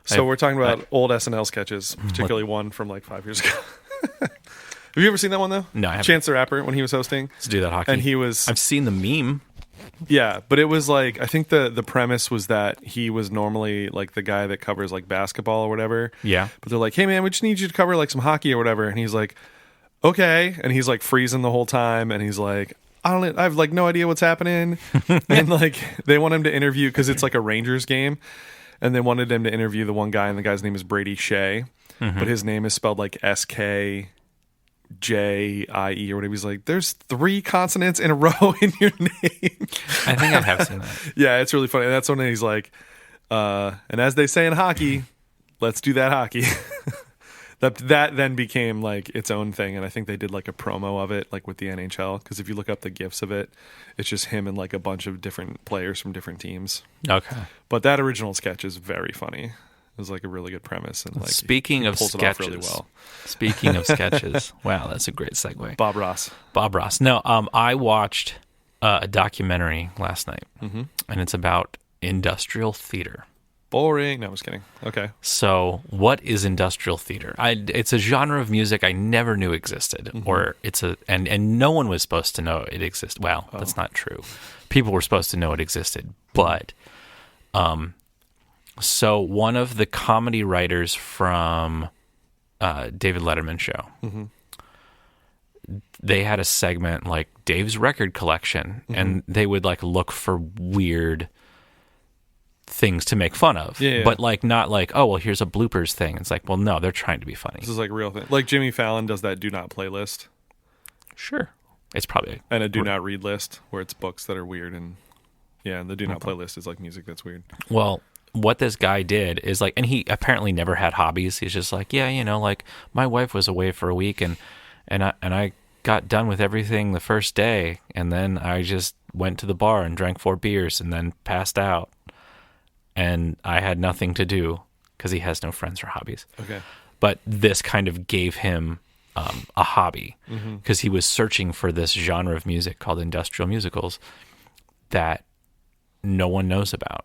So we're talking about old SNL sketches, particularly one from like 5 years ago. Have you ever seen that one though? No, I haven't. Chance the Rapper when he was hosting. Let's do that hockey. And he was. I've seen the meme. Yeah, but it was like I think the premise was that he was normally like the guy that covers like basketball or whatever. Yeah. But they're like, "Hey man, we just need you to cover like some hockey or whatever," and he's like, "Okay," and he's like freezing the whole I have like no idea what's happening, and like they want him to interview because it's like a Rangers game, and they wanted him to interview the one guy, and the guy's name is Brady Shea, but his name is spelled like SKJIE or whatever. He's like, "There's 3 consonants in a row in your name." I think I have seen that. Yeah, it's really funny. That's when he's like, and as they say in hockey, let's do that hockey. That then became like its own thing, and I think they did like a promo of it, like with the NHL. Because if you look up the gifs of it, it's just him and like a bunch of different players from different teams. Okay. But that original sketch is very funny. It was like a really good premise, and like speaking of pulls sketches, it off really well. Speaking of sketches, wow, that's a great segue. Bob Ross. No, I watched a documentary last night, and it's about industrial theater. Boring. No, I was kidding. Okay. So, what is industrial theater? It's a genre of music I never knew existed, or and no one was supposed to know it existed. Well, that's not true. People were supposed to know it existed, but so one of the comedy writers from David Letterman show, they had a segment like Dave's record collection, and they would like look for weird things to make fun of, but like not like, oh well, here's a bloopers thing. It's like, well, no, they're trying to be funny. This is like a real thing. Like Jimmy Fallon does that do not playlist. Sure, it's probably and a do not read list where it's books that are weird, and and the do not playlist is like music that's weird. Well, what this guy did is like, and he apparently never had hobbies. He's just like, like my wife was away for a week, and I got done with everything the first day, and then I just went to the bar and drank 4 beers and then passed out. And I had nothing to do because he has no friends or hobbies. Okay. But this kind of gave him a hobby because he was searching for this genre of music called industrial musicals that no one knows about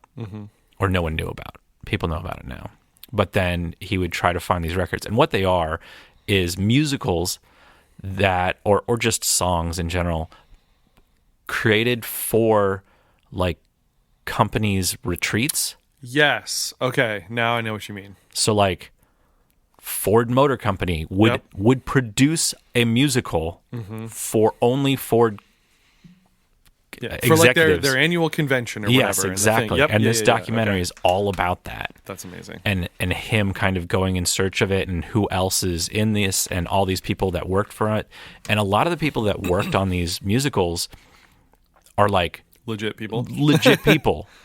or no one knew about. People know about it now. But then he would try to find these records. And what they are is musicals that, or just songs in general, created for like companies' retreats. Yes. Okay. Now I know what you mean. So like Ford Motor Company would produce a musical for only Ford executives. For like their annual convention or whatever. Yes, exactly. And this documentary is all about that. That's amazing. And him kind of going in search of it and who else is in this and all these people that worked for it. And a lot of the people that worked on these musicals are like legit people.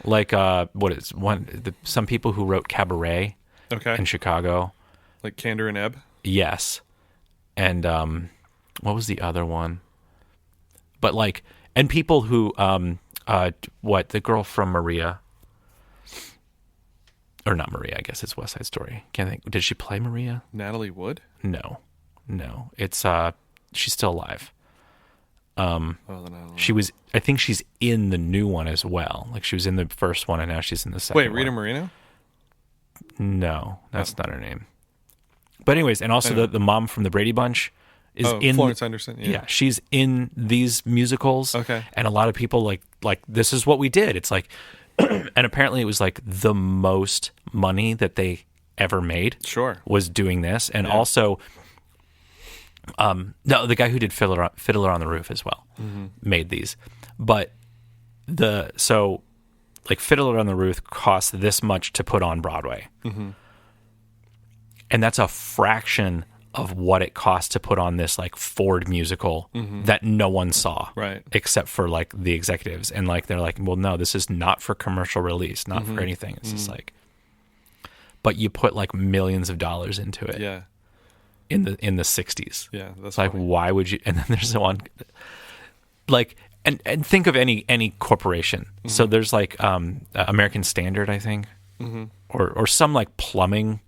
Like some people who wrote Cabaret in Chicago. Like Candor and Ebb? Yes. And what was the other one? But like, and people who the girl from Maria, or not Maria, I guess it's West Side Story. Can't think. Did she play Maria? Natalie Wood? No. It's she's still alive. She was. I think she's in the new one as well. Like she was in the first one, and now she's in the second. Wait, Rita Moreno? No, that's not her name. But anyways, and also the mom from the Brady Bunch is in Florence Henderson. Yeah, she's in these musicals. Okay, and a lot of people like this is what we did. It's like, and apparently it was like the most money that they ever made. Sure, was doing this, and also. No, the guy who did Fiddler on the Roof as well made these, but Fiddler on the Roof cost this much to put on Broadway, and that's a fraction of what it cost to put on this like Ford musical that no one saw, right? Except for like the executives, and like they're like, well, no, this is not for commercial release, not for anything. It's just like, but you put like millions of dollars into it, yeah. In the 60s. Yeah, that's like funny. Why would you? And then there's the one like and think of any corporation. So there's like American Standard, I think, or some like plumbing.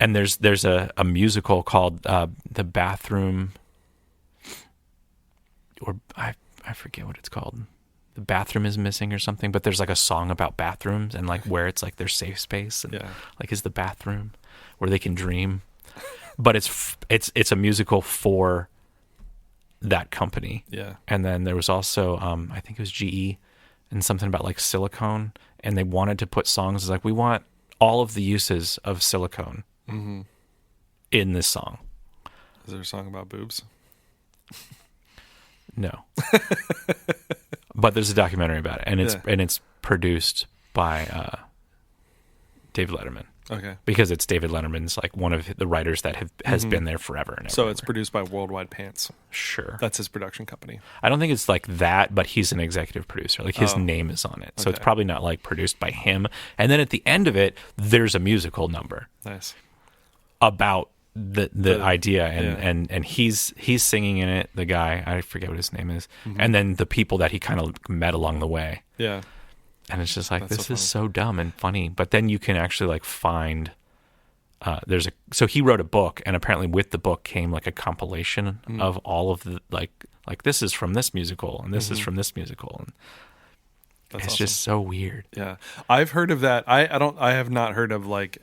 And there's a musical called The Bathroom, or I forget what it's called. the bathroom is missing or something, but there's like a song about bathrooms and like where it's like their safe space and like is the bathroom where they can dream. But it's a musical for that company. Yeah. And then there was also I think it was GE and something about like silicone, and they wanted to put songs like we want all of the uses of silicone in this song. Is there a song about boobs? No. But there's a documentary about it, and it's produced by David Letterman. Okay. Because it's David Letterman's like one of the writers that has been there forever and ever. So it's produced by Worldwide Pants. Sure. That's his production company. I don't think it's like that, but he's an executive producer. Like his name is on it. So it's probably not like produced by him. And then at the end of it, there's a musical number. Nice. About the idea and he's singing in it, the guy, I forget what his name is. And then the people that he kind of met along the way. Yeah. And it's just like, this is so dumb and funny. But then you can actually like find, so he wrote a book, and apparently with the book came like a compilation of all of the, like this is from this musical and this is from this musical. And it's awesome. Just so weird. Yeah. I've heard of that. I have not heard of like,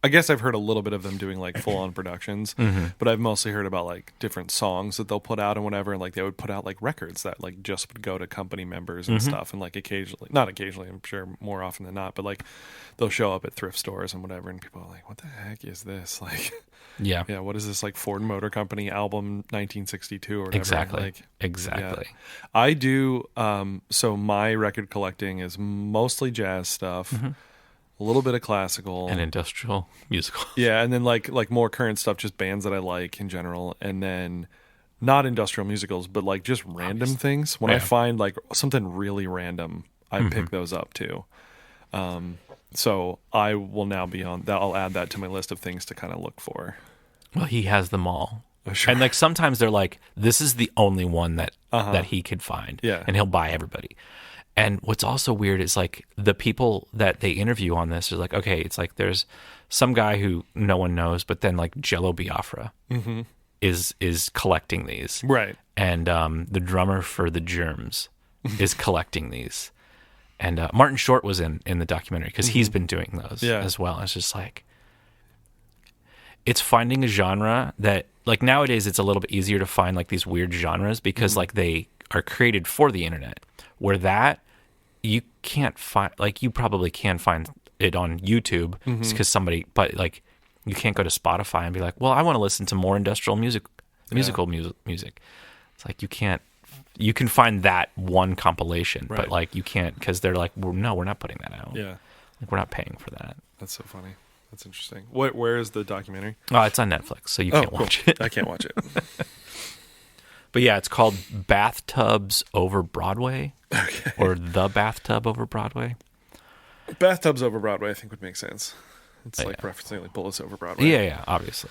I guess I've heard a little bit of them doing like full on productions, but I've mostly heard about like different songs that they'll put out and whatever. And like they would put out like records that like just would go to company members and stuff. And like not occasionally, I'm sure more often than not, but like they'll show up at thrift stores and whatever. And people are like, what the heck is this? Like, yeah. What is this, like Ford Motor Company album 1962 or whatever? Exactly. Yeah. I do. So my record collecting is mostly jazz stuff. A little bit of classical and industrial musical. Yeah, and then like more current stuff, just bands that I like in general, and then not industrial musicals, but like just random things. When I find like something really random, I pick those up too. So I will now be on that. I'll add that to my list of things to kind of look for. Well, he has them all. Sure. And like sometimes they're like, this is the only one that he could find. Yeah. And he'll buy everybody. And what's also weird is like the people that they interview on this is like, okay, it's like there's some guy who no one knows, but then like Jello Biafra is collecting these. Right. And the drummer for the Germs is collecting these. And Martin Short was in the documentary because he's been doing those as well. It's just like, it's finding a genre that like nowadays it's a little bit easier to find like these weird genres because like they are created for the internet. Where that you can't find, like you probably can find it on YouTube because somebody, but like you can't go to Spotify and be like, well, I want to listen to more industrial music. It's like you can't. You can find that one compilation, but like you can't because they're like, no, we're not putting that out. Yeah, like we're not paying for that. That's so funny. That's interesting. Where is the documentary? Oh, it's on Netflix, so you can't watch it. I can't watch it. But yeah, it's called Bathtubs Over Broadway. Okay. Or The Bathtub Over Broadway. Bathtubs Over Broadway, I think, would make sense. It's like referencing like Bullets Over Broadway. Yeah, obviously.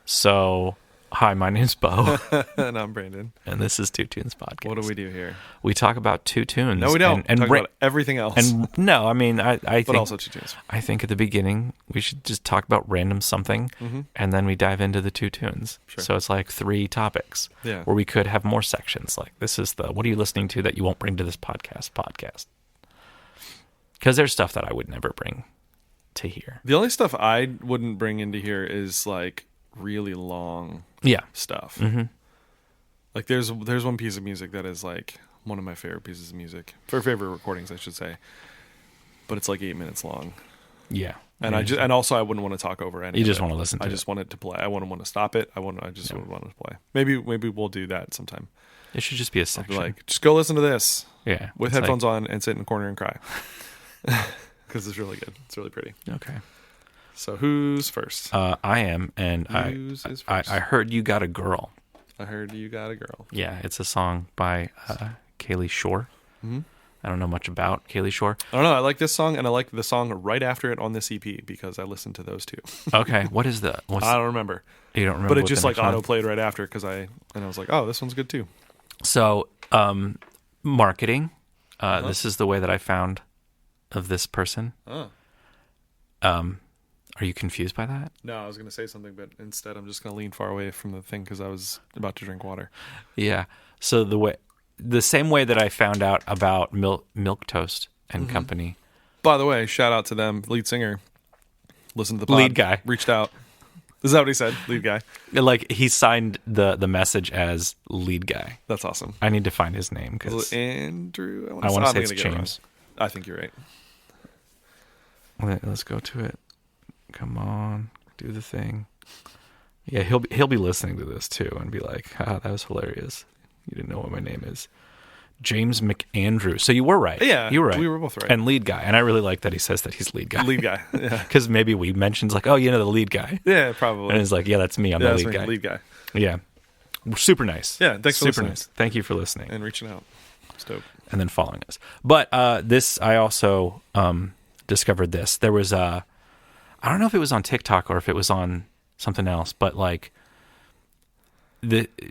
So, hi, my name's Bo. And I'm Brandon. And this is Two Tunes Podcast. What do we do here? We talk about two tunes. No, we don't. And talk about everything else. And no, I mean, I think... But also two tunes. I think at the beginning, we should just talk about random something, and then we dive into the two tunes. Sure. So it's like 3 topics. Yeah. Where we could have more sections. Like, this is the, what are you listening to that you won't bring to this podcast? Because there's stuff that I would never bring to here. The only stuff I wouldn't bring into here is like really long stuff. Like there's one piece of music that is like one of my favorite pieces of music, for favorite recordings I should say, but it's like 8 minutes long. Yeah. And and also I wouldn't want to talk over any. You just want to listen to it. I just want it to play. I wouldn't want to stop it. I just would want it to play. Maybe we'll do that sometime. It should just be a section. Like, just go listen to this. Yeah. With headphones on and sit in a corner and cry. Because it's really good. It's really pretty. Okay. So who's first? I am, and I heard you got a girl. I heard you got a girl. Yeah, it's a song by Kalie Shorr. I don't know much about Kalie Shorr. I don't know. I like this song, and I like the song right after it on this EP because I listened to those two. Okay, what is the? I don't remember. You don't remember? But it just like auto played right after because I was like, oh, this one's good too. So, marketing. This is the way that I found of this person. Are you confused by that? No, I was going to say something, but instead I'm just going to lean far away from the thing because I was about to drink water. Yeah. So the way the same way that I found out about Milk Toast and Company. By the way, shout out to them. Lead singer, listen to the pod, Lead guy reached out. Is that what he said? Lead guy. Like he signed the message as lead guy. That's awesome. I need to find his name because Andrew. I want to say it's James. I think you're right. Let's go to it. Come on, do the thing. Yeah, he'll be listening to this too and be like, "Ah, that was hilarious. You didn't know what my name is." James McAndrew. So you were right. Yeah, you were right. We were both right. And lead guy. And I really like that he says that he's lead guy. Lead guy. Yeah. Because maybe we mentioned like, oh, you know, the lead guy. Yeah, probably. And he's like, yeah, that's me. I'm the lead guy. Lead guy. Yeah. Super nice. Yeah. Thanks for listening. Super nice. Thank you for listening and reaching out. It's dope. And then following us. But this, I also discovered this. There was I don't know if it was on TikTok or if it was on something else, but like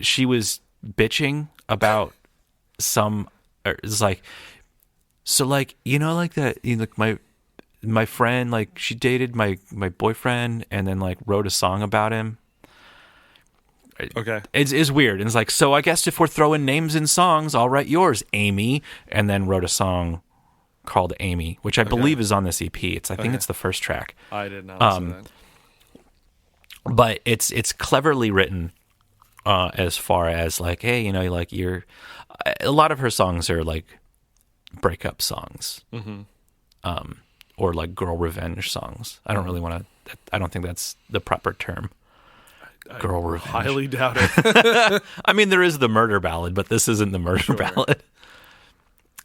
she was bitching about it's like, so like, you know, like that, you know, like my friend, like she dated my boyfriend and then like wrote a song about him. Okay. It's weird. And it's like, so I guess if we're throwing names in songs, I'll write yours, Amy. And then wrote a song called Amy, which I believe is on this EP. I think it's the first track. I did not listen to that. But it's cleverly written as far as like, hey, you know, like a lot of her songs are like breakup songs, or like girl revenge songs. I don't really want to. I don't think that's the proper term. Girl revenge. Highly doubt it. I mean, there is the murder ballad, but this isn't the murder ballad.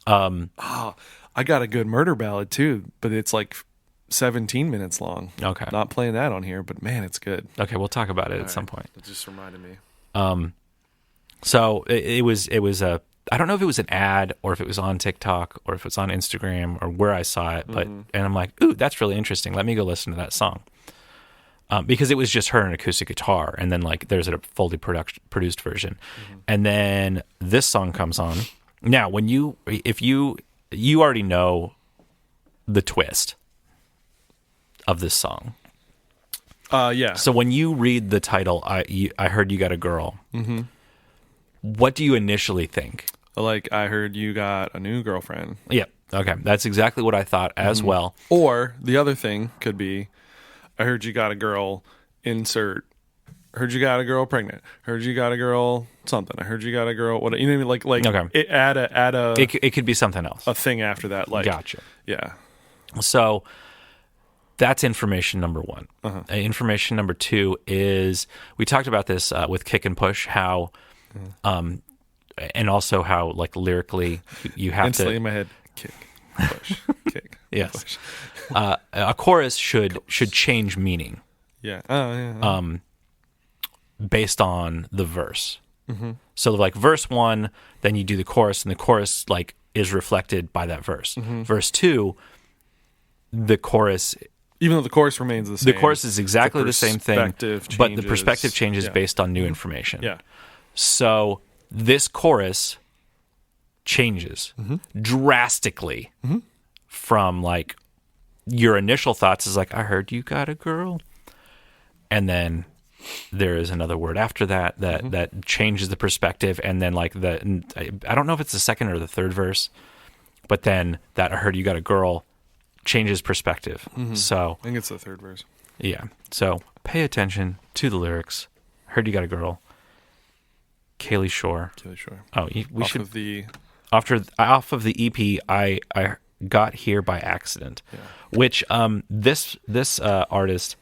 I got a good murder ballad too, but it's like 17 minutes long. Okay, not playing that on here, but man, it's good. Okay, we'll talk about it at some point. It just reminded me. So it was a. I don't know if it was an ad or if it was on TikTok or if it was on Instagram or where I saw it, but and I'm like, ooh, that's really interesting. Let me go listen to that song. Because it was just her and acoustic guitar, and then like there's a fully produced version, and then this song comes on. Now, if you already know the twist of this song, yeah. So when you read the title, I heard you got a girl. Mm-hmm. What do you initially think? Like, I heard you got a new girlfriend. Yeah. Okay, that's exactly what I thought as well. Or the other thing could be, I heard you got a girl, insert, heard you got a girl pregnant, heard you got a girl something, I heard you got a girl, what, you know what I mean? Like okay. add a it could be something else. A thing after that. Like, gotcha. Yeah. So that's information number one. Information number two is, we talked about this with Kick and Push, how, and also how like lyrically you have instantly to. in my head, kick, push, kick, yes. push. A chorus should change meaning. Yeah. Oh, yeah. Based on the verse. So like verse 1, then you do the chorus, and the chorus like is reflected by that verse. Verse 2, the chorus, even though the chorus remains the same, the chorus is exactly the same thing, but the perspective changes yeah. based on new information. Yeah. So this chorus changes drastically from like your initial thoughts is like, I heard you got a girl, and then there is another word after that that changes the perspective, and then like I don't know if it's the second or the third verse, but then that I heard you got a girl changes perspective. So I think it's the third verse. Yeah. So pay attention to the lyrics. Heard you got a girl. Kalie Shorr. Kalie Shorr. Oh, we off should of the off of the EP. I got here by accident, which this artist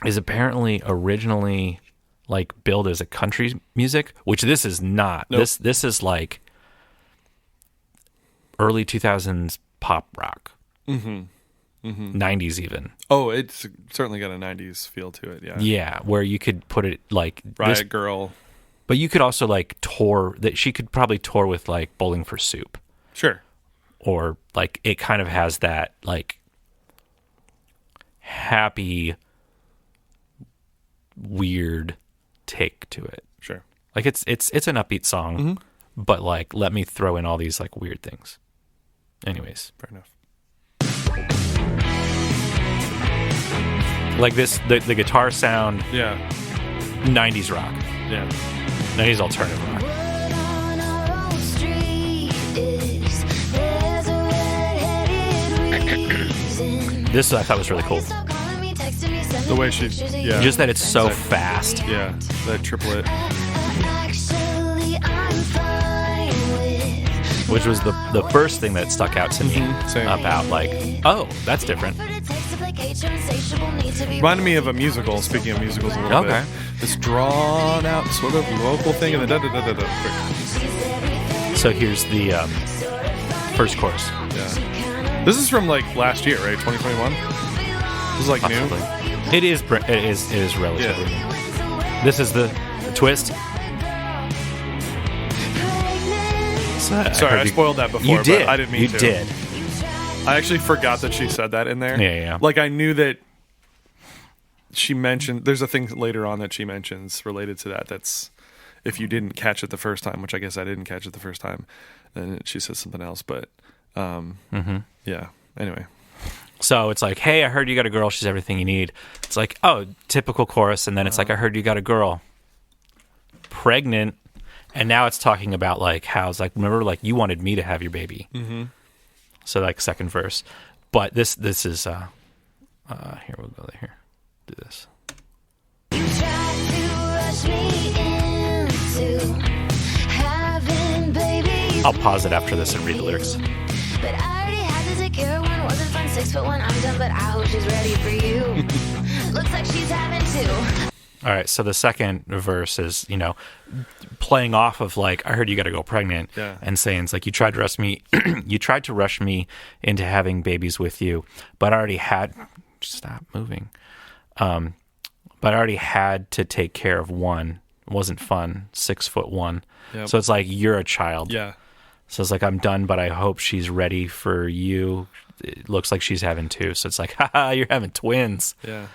is apparently originally like billed as a country music, which this is not. Nope. This is like early 2000s pop rock. 90s even. Oh, it's certainly got a 90s feel to it. Yeah. Yeah, where you could put it like Riot Girl. But you could also like tour that. She could probably tour with like Bowling for Soup. Sure. Or like it kind of has that like happy, weird take to it. Sure. Like it's an upbeat song, but like let me throw in all these like weird things. Anyways, fair enough. Like this, the guitar sound. Yeah. 90s rock. Yeah. 90s alternative rock. This I thought was really cool. The way she, yeah, Just that it's so fast. yeah, that triplet. Which was the first thing that stuck out to me same. about like, oh, that's different. Reminded me of a musical. Speaking of musicals, a little Okay. bit. This drawn out sort of vocal thing, and then da-da-da-da-da. So here's the first chorus. Yeah. This is from like last year, right? 2021. This is like Possibly. new. It is relatively new. This is the twist. Sorry, I spoiled that before. You did. But I didn't mean you to. did. I actually forgot that she said that in there. Yeah. Like I knew that she mentioned. There's a thing later on that she mentions related to that. That's if you didn't catch it the first time, which I guess I didn't catch it the first time. Then she says something else, but yeah. Anyway, So it's like, hey, I heard you got a girl. She's everything you need. It's like, oh, typical chorus. And then it's like, I heard you got a girl. Pregnant. And now it's talking about like how it's like, remember, like you wanted me to have your baby. Mm-hmm. So like second verse. But this is here, we'll go here. Do this. You tried to rush me into having babies. I'll pause it after this and read the lyrics. But I already had to take care of one. Wasn't fun, 6'1". I'm done, but I hope she's ready for you. Looks like she's having two. All right, so the second verse is, playing off of like, I heard you got to go pregnant, Yeah. and saying it's like you tried to rush me, you tried to rush me into having babies with you, but I already had. Stop moving. But I already had to take care of one. It wasn't fun. 6'1". Yep. So it's like you're a child. yeah, So it's like I'm done, but I hope she's ready for you. It looks like she's having two. So it's like, haha, you're having twins. yeah.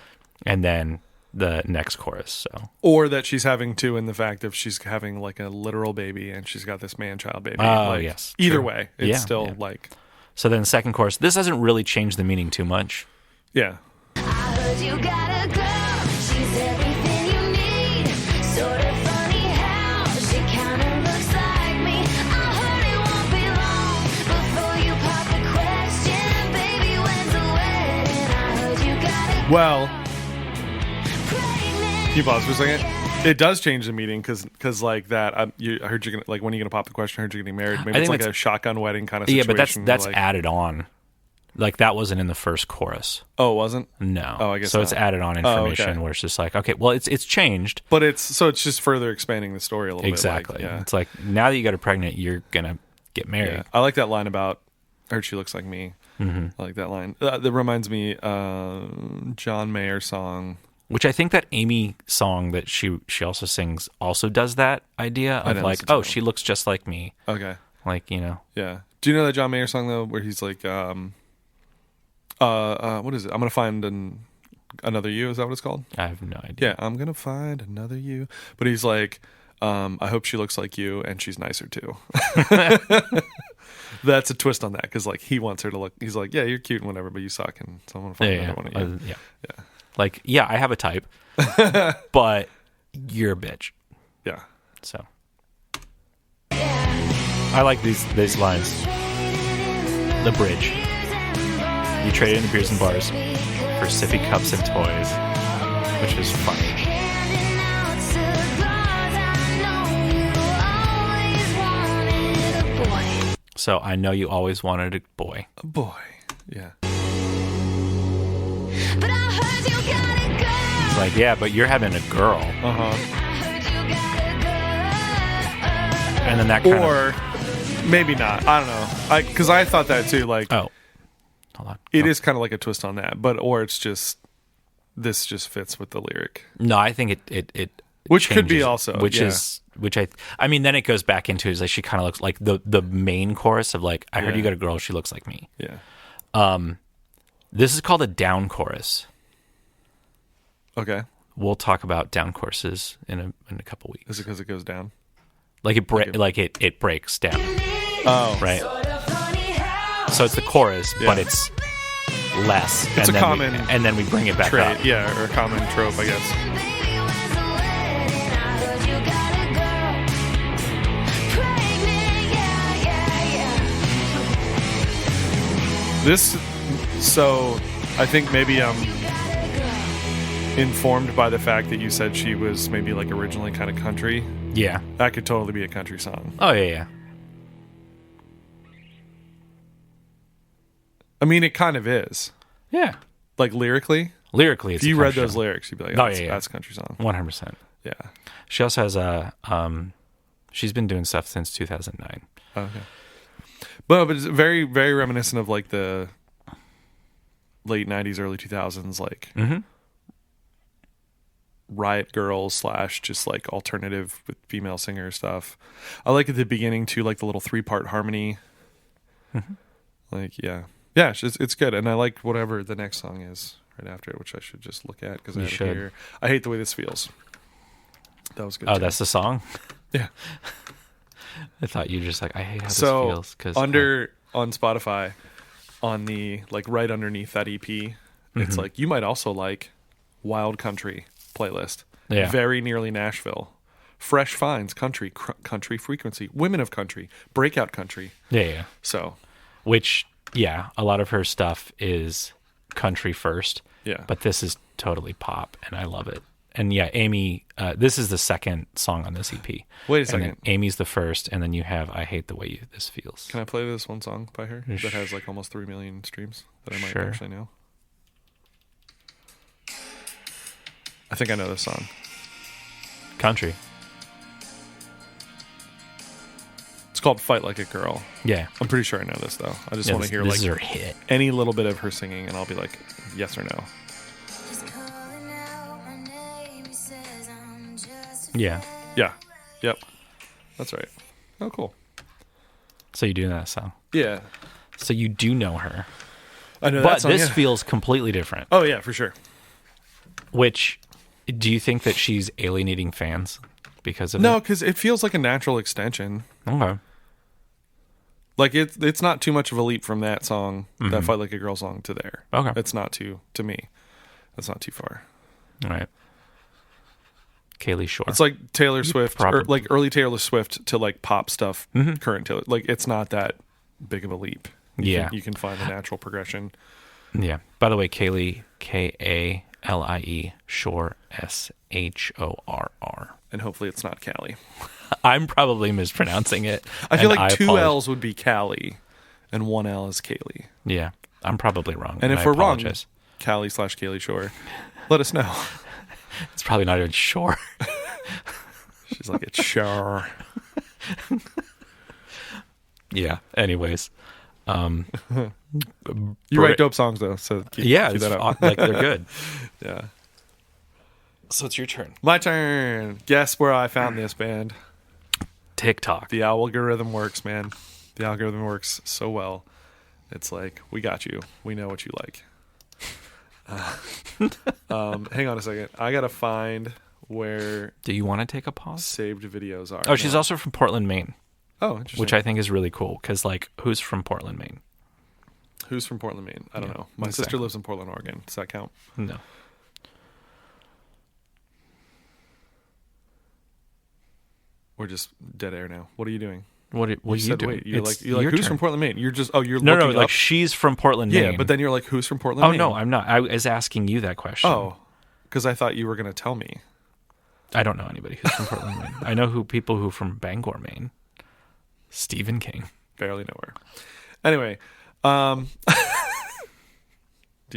And then the next chorus. So Or that she's having two in the fact of she's having like a literal baby and she's got this man-child baby. Oh, like, yes, Either true. way, it's Yeah, still yeah. like, So then the second chorus, this doesn't really change the meaning too much. yeah. I heard you got a girl. She's everything you need. Sort of funny how she kind of looks like me. I heard it won't be long before you pop the question. Baby, when's the wedding? I heard you got a Well, pregnant. can you pause for a second? It does change the meaning because like that. I heard you gonna like when are you gonna pop the question? I heard you getting married. Maybe I it's think like a it's- shotgun wedding kind of Yeah, situation. but that's like, added on. Like that wasn't in the first chorus. oh, it wasn't. No. Oh, I guess so. It's not. added on Oh, information okay. where it's just like, okay, well, it's changed. But it's just further expanding the story a little Exactly. bit. Like, yeah. It's like now that you got her pregnant, you're gonna get married. Yeah. I like that line about I heard she looks like me. Mm-hmm. I like that line. That reminds me, John Mayer song. Which I think that Amy song that she also sings also does that idea of didn't like, listen to oh, it. she looks just like me. Okay. Like, Yeah. Do you know that John Mayer song though, where he's like, what is it? I'm gonna find another you. Is that what it's called? I have no idea. Yeah, I'm gonna find another you. But he's like, I hope she looks like you and she's nicer too. That's a twist on that because like he wants her to look. He's like, yeah, you're cute and whatever, but you suck, and so I'm gonna find another one of you. Yeah. Like, yeah, I have a type, but you're a bitch. Yeah. So I like these lines. The bridge. You traded in the beers and bars for sippy cups and toys, which is funny. Handing out cigars. I know you always wanted a boy. So I know you always wanted a boy. Boy. Yeah. But I heard you got a girl. It's like, yeah, but you're having a girl. Uh I huh. heard you got a girl. And then that kind Or maybe not. I don't know. Because I thought that too. Like, of... Oh. Hold on. it is kind of like a twist on that, but or it's just this just fits with the lyric, No, I think it which could be changes, also which yeah. is which I mean then it goes back into is like she kind of looks like the main chorus of like I heard you Yeah. got a girl, she looks like me. Yeah. This is called a down chorus. Okay. We'll talk about down choruses in a couple weeks. Is it because it goes down? Like it breaks down, Oh, right? So it's the chorus, Yeah. but it's less. It's a then common and then we bring it back trait. up. Yeah, or a common trope, I guess. Baby, when's the wedding? I heard you got a girl. Pregnant, yeah. This, so I think maybe I'm informed by the fact that you said she was maybe like originally kind of country. Yeah. That could totally be a country song. Oh, yeah. I mean, it kind of is. Yeah. Like lyrically. Lyrically, it's If you a read country those song. lyrics, you'd be like, Oh, that's, yeah. that's a country song. 100%. Yeah. She also has a, she's been doing stuff since 2009. Okay. But it's very, very reminiscent of like the late 90s, early 2000s, like Riot Girls / just like alternative with female singer stuff. I like at the beginning too, like the little 3-part harmony. Like, yeah. Yeah, it's good. And I like whatever the next song is right after it, which I should just look at because I You had it should. here. I Hate the Way This Feels. That was good. Oh, too. that's the song? Yeah. I thought you were just like, I hate how this So feels. Cause on Spotify, on the like right underneath that EP, it's like you might also like Wild Country playlist. Yeah. Very nearly Nashville. Fresh Finds Country, Country Frequency, Women of Country, Breakout Country. Yeah. So Which, yeah, a lot of her stuff is country first. yeah, But this is totally pop, and I love it. And yeah, Amy, this is the second song on this EP. Wait a And second. then Amy's the first, and then you have I Hate the Way This Feels. Can I play this one song by her that has like almost 3 million streams that I might Sure. actually know? I think I know this song. Country. It's called Fight Like a Girl. Yeah. I'm pretty sure I know this though. I just Yeah, want to hear this like is her hit. any little bit of her singing, and I'll be like, yes or no. Yeah. Yeah. Yep. That's right. Oh, cool. So you do know that song. Yeah. So you do know her. I know But that song, this yeah. feels completely different. Oh, yeah, for sure. Which, do you think that she's alienating fans because of No, it? because it feels like a natural extension. Okay. Like, it's not too much of a leap from that song, that Fight Like a Girl song, to there. Okay. It's not too, to me, that's not too far. All right. Kalie Shorr. It's like Taylor Swift, or probably- like early Taylor Swift to like pop stuff, current Taylor. Like, it's not that big of a leap. You can find a natural progression. Yeah. By the way, Kalie, Kalie, Shorr, Shorr. And hopefully it's not Callie. I'm probably mispronouncing it. I feel and like two apologize. L's would be Callie, and one L is Kaylee. Yeah. I'm probably wrong. And if I we're apologize. wrong, Callie / Kalie Shorr, let us know. It's probably not even Shore. She's like, it's sure. Yeah. Anyways. You write dope songs though, so keep Yeah. that up. Like they're good. Yeah. So it's your turn. My turn. Guess where I found this band? TikTok. The algorithm works, man. The algorithm works so well. It's like, we got you. We know what you like. Hang on a second. I gotta find where Do you want to take a pause? saved videos are. Oh, she's also from Portland, Maine, Oh, interesting. which I think is really cool because, like, who's from Portland, Maine? Who's from Portland, Maine? I don't know. My sister exactly. lives in Portland, Oregon. Does that count? No. We're just dead air now. What are you doing? What are you said, doing? wait, you're It's like your who's turn. from Portland, Maine? You're just you're No, looking like up. she's from Portland, Maine. Yeah, but then you're like, who's from Portland, Oh Maine? no, I'm not. I was asking you that question. Oh, because I thought you were gonna tell me. I don't know anybody who's from Portland, Maine. I know people who are from Bangor, Maine. Stephen King. Barely know her. Anyway, do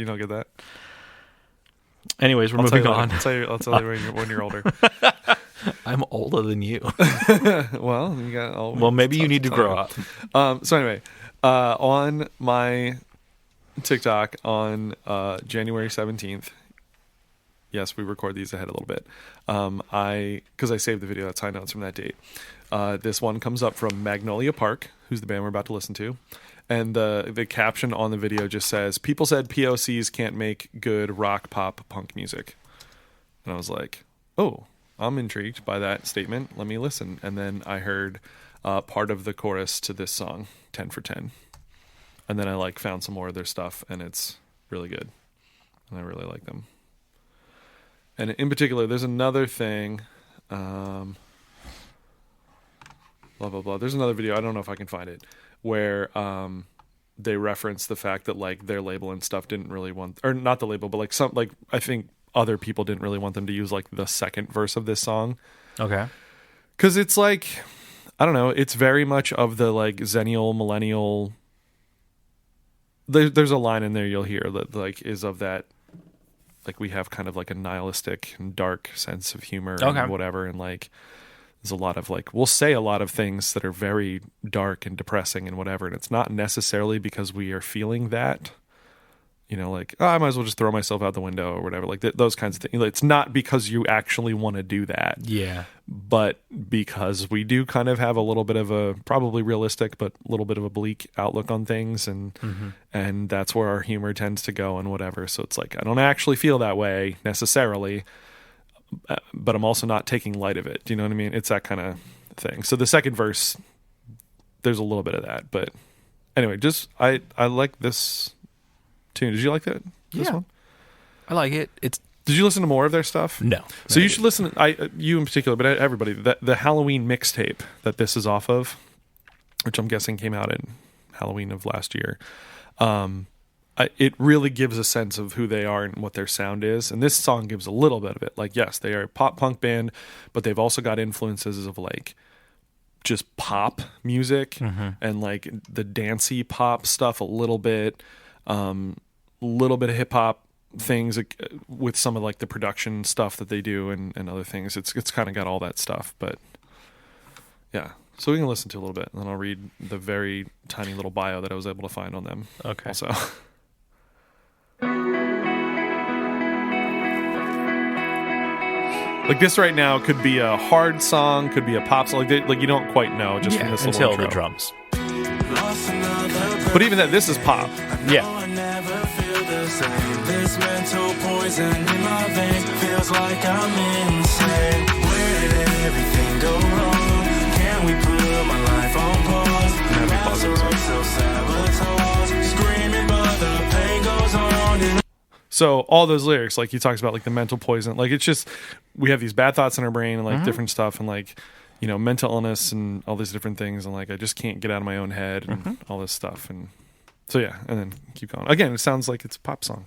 you not get that? Anyways, we're I'll tell moving you on. later. I'll tell you when you're older. I'm older than you. Well, you got all. Well, maybe you need to grow up. So anyway, on my TikTok on January 17th. Yes, we record these ahead a little bit. Because I saved the video, that's high notes from that date. This one comes up from Magnolia Park, who's the band we're about to listen to. And the caption on the video just says, "People said POCs can't make good rock, pop, punk music." And I was like, oh, I'm intrigued by that statement. Let me listen. And then I heard part of the chorus to this song, 10 for 10. And then I found some more of their stuff, and it's really good. And I really like them. And in particular, there's another thing, blah, blah, blah. There's another video, I don't know if I can find it, where they reference the fact that like their label and stuff didn't really want, or not the label, but like some, like I think other people didn't really want them to use like the second verse of this song. Okay. Because it's like, I don't know, it's very much of the like Zennial, millennial. There's a line in there you'll hear that like is of that, like we have kind of like a nihilistic and dark sense of humor and whatever, and like there's a lot of like, we'll say a lot of things that are very dark and depressing and whatever, and it's not necessarily because we are feeling that, you know, like, oh, I might as well just throw myself out the window or whatever, like those kinds of things. It's not because you actually want to do that, but because we do kind of have a little bit of a probably realistic but a little bit of a bleak outlook on things, and and that's where our humor tends to go and whatever. So it's like, I don't actually feel that way necessarily, but I'm also not taking light of it. Do you know what I mean? It's that kind of thing. So the second verse, there's a little bit of that, but anyway, just I like this tune. Did you like that? This one? I like it. Did you listen to more of their stuff? No. So you should listen. You in particular, but everybody. The Halloween mixtape that this is off of, which I'm guessing came out in Halloween of last year. It really gives a sense of who they are and what their sound is, and this song gives a little bit of it. Like, yes, they are a pop punk band, but they've also got influences of like just pop music and like the dancey pop stuff a little bit of hip hop things with some of like the production stuff that they do and other things. It's kind of got all that stuff, but yeah. So we can listen to a little bit, and then I'll read the very tiny little bio that I was able to find on them. Okay. Also. Like this right now could be a hard song, could be a pop song. Like you don't quite know just from this until little the drums. But even that, this is pop. Yeah. This mental poison in my veins feels like I'm insane. Where did everything go wrong? Can we put my life on pause? Self-sabotage, screaming, but the pain goes on. So all those lyrics, like he talks about, like the mental poison, like it's just we have these bad thoughts in our brain and like different stuff, and like, you know, mental illness and all these different things, and like I just can't get out of my own head and all this stuff, and so yeah, and then keep going. Again, it sounds like it's a pop song.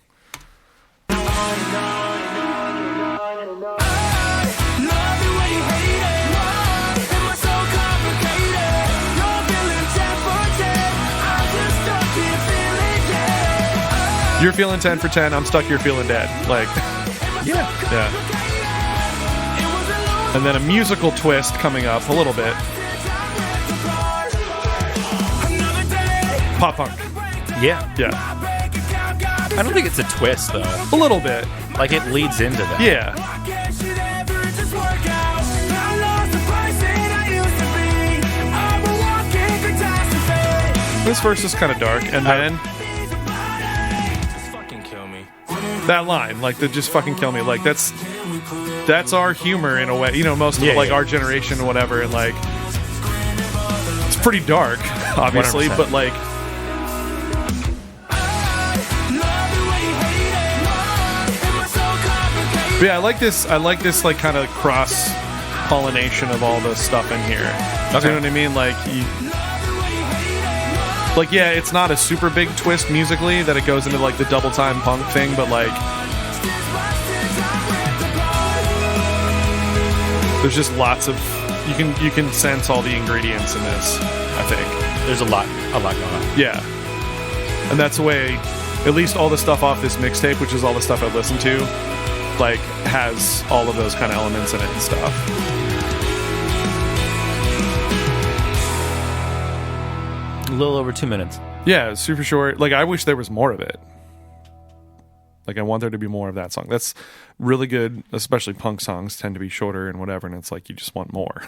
You're feeling 10 for 10. I'm stuck. You're feeling dead. Like, yeah. And then a musical twist coming up a little bit. Pop punk. Yeah. Yeah. I don't think it's a twist though. A little bit. Like it leads into that. Yeah. This verse is kind of dark, and then that line, like, the just fucking kill me, like that's our humor in a way, you know, most of like our generation or whatever, and like it's pretty dark, obviously, 100%. but like but yeah, I like this like kind of cross pollination of all the stuff in here. Okay. You know what I mean? Like yeah, it's not a super big twist musically that it goes into like the double time punk thing, but like there's just lots of you can sense all the ingredients in this, I think. There's a lot going on. Yeah. And that's the way at least all the stuff off this mixtape, which is all the stuff I've listened to, like has all of those kind of elements in it and stuff. A little over 2 minutes. Yeah, it's super short. Like, I wish there was more of it. Like, I want there to be more of that song. That's really good, especially punk songs tend to be shorter and whatever, and it's like you just want more.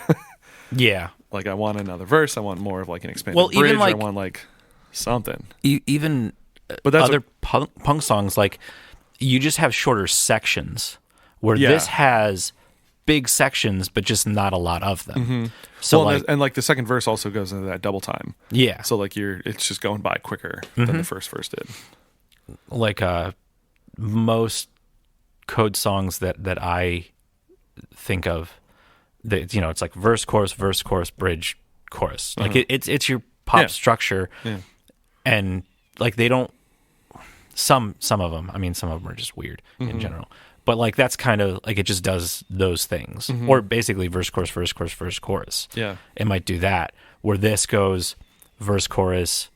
Yeah. Like, I want another verse. I want more of, like, an expanded Well, bridge. even, like, I want, like, something. Even But that's other punk songs, like, you just have shorter sections, where this has big sections, but just not a lot of them. Mm-hmm. So, well, like, and like the second verse also goes into that double time. Yeah. So like it's just going by quicker than the first verse did. Like most code songs that I think of, that, you know, it's like verse, chorus, bridge, chorus. Like it's your pop structure, and like they don't. Some of them. I mean, some of them are just weird in general. But like that's kind of like it just does those things, or basically verse chorus verse chorus verse chorus. Yeah, it might do that. Where this goes verse chorus,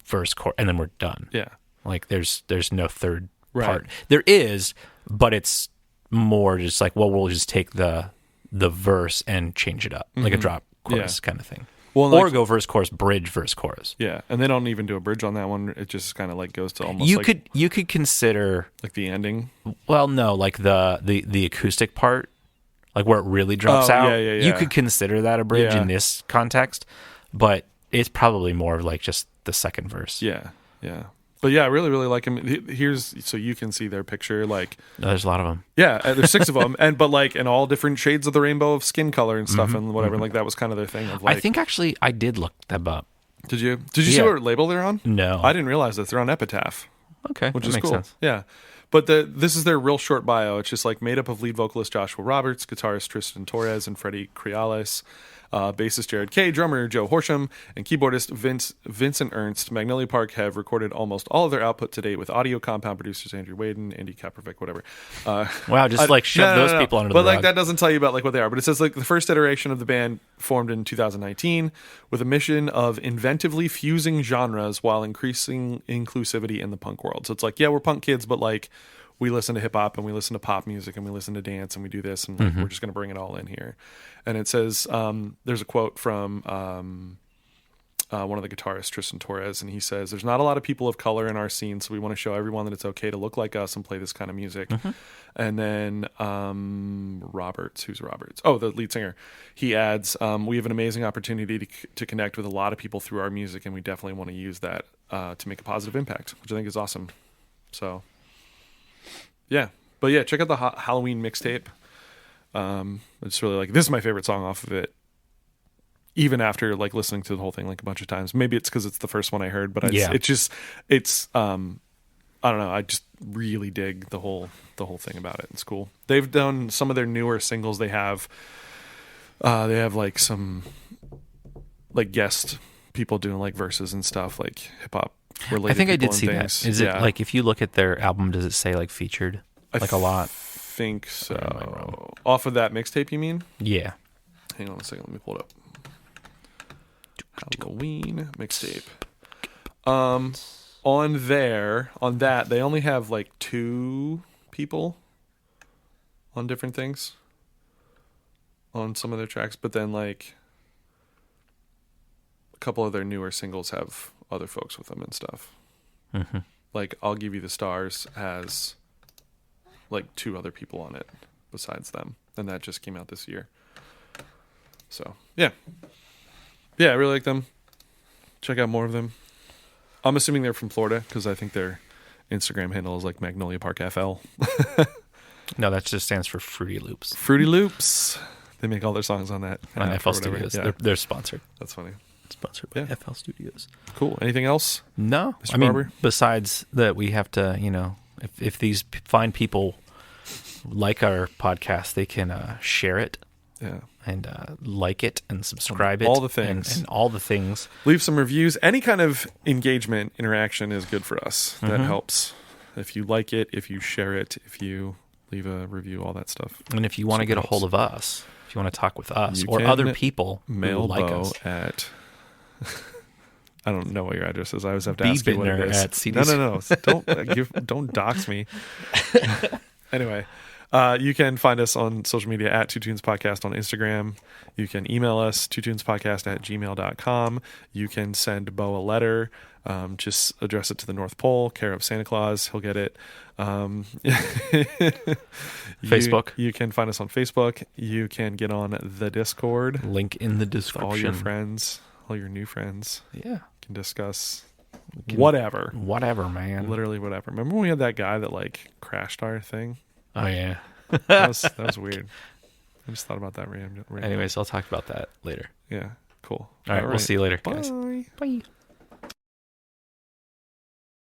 verse chorus, and then we're done. yeah, Like there's no third Right. part. There is, but it's more just like, well, we'll just take the verse and change it up, like a drop chorus kind of thing. Well, or like- go verse chorus bridge verse chorus. yeah. And they don't even do a bridge on that one. It just kind of like goes to almost You like could consider, like the ending. well, no, like the acoustic part, like where it really drops Oh, out. yeah. You could consider that a bridge Yeah. in this context, but it's probably more of like just the second verse. Yeah, yeah. But yeah, I really, really like him. Here's so you can see their picture. Like, There's a lot of them. yeah, there's 6 of them, but like in all different shades of the rainbow of skin color and stuff and whatever. Like that was kind of their thing. Of like, I think actually I did look them up. Did you see Yeah. what label they're on? No. I didn't realize that they're on Epitaph, Okay, which that is makes cool. sense. Yeah. But this is their real short bio. It's just like made up of lead vocalist Joshua Roberts, guitarist Tristan Torres and Freddie Criales, bassist Jared Kay, drummer Joe Horsham, and keyboardist Vincent Ernst. Magnolia Park have recorded almost all of their output to date with audio compound producers Andrew Waden, Andy Kaprovic, whatever. Wow, just like shove those people under but the like rug. that doesn't tell you about like what they are. But it says like the first iteration of the band formed in 2019 with a mission of inventively fusing genres while increasing inclusivity in the punk world. So it's like, yeah, we're punk kids, but like we listen to hip hop and we listen to pop music and we listen to dance and we do this and like, we're just going to bring it all in here. And it says there's a quote from one of the guitarists, Tristan Torres, and he says, "There's not a lot of people of color in our scene, so we want to show everyone that it's okay to look like us and play this kind of music." And then Roberts, who's Roberts? Oh, the lead singer. He adds, "We have an amazing opportunity to connect with a lot of people through our music, and we definitely want to use that to make a positive impact," which I think is awesome. So, yeah. But yeah, check out the Halloween mixtape. It's really like, this is my favorite song off of it. Even after like listening to the whole thing like a bunch of times, maybe it's because it's the first one I heard, but it's I don't know. I just really dig the whole thing about it. It's cool. They've done some of their newer singles. They have like some like guest people doing like verses and stuff, like hip hop related. I think I people did and see things. that. Is it like if you look at their album, does it say like featured like a lot? Think so. Off of that mixtape, you mean? Yeah. Hang on a second. Let me pull it up. Halloween mixtape. On that, they only have like 2 people on different things on some of their tracks, but then like a couple of their newer singles have other folks with them and stuff. Like I'll Give You the Stars has like 2 other people on it besides them, and that just came out this year. So yeah, I really like them. Check out more of them. I'm assuming they're from Florida because I think their Instagram handle is like Magnolia Park FL. No, that just stands for Fruity Loops Fruity Loops. They make all their songs on that on app FL or whatever. Studios. Yeah, They're sponsored. that's funny. Sponsored by Yeah. FL Studios. Cool. Anything else? No, Mr. I mean, Barber? besides that, we have to, if these fine people like our podcast, they can share it Yeah. and like it and subscribe it. All the things. And all the things. Leave some reviews. Any kind of engagement, interaction is good for us. That helps. If you like it, if you share it, if you leave a review, all that stuff. And if you want to get a hold of us, if you want to talk with us or can other people who Mail like Bo us, at I don't know what your address is. I always have to ask you what it Bittner is. at CDC. No. Don't dox me. Anyway, you can find us on social media at Two Tunes Podcast on Instagram. You can email us twotunespodcast@gmail.com. You can send Bo a letter. Just address it to the North Pole, care of Santa Claus. He'll get it. Facebook. You can find us on Facebook. You can get on the Discord. link in the description. All your friends, all your new friends Yeah. can discuss whatever. Whatever, man. Literally whatever. Remember when we had that guy that like crashed our thing? Oh, yeah. That was weird. I just thought about that random. Anyways, I'll talk about that later. Yeah, cool. All right, we'll see you later, Bye. guys. Bye.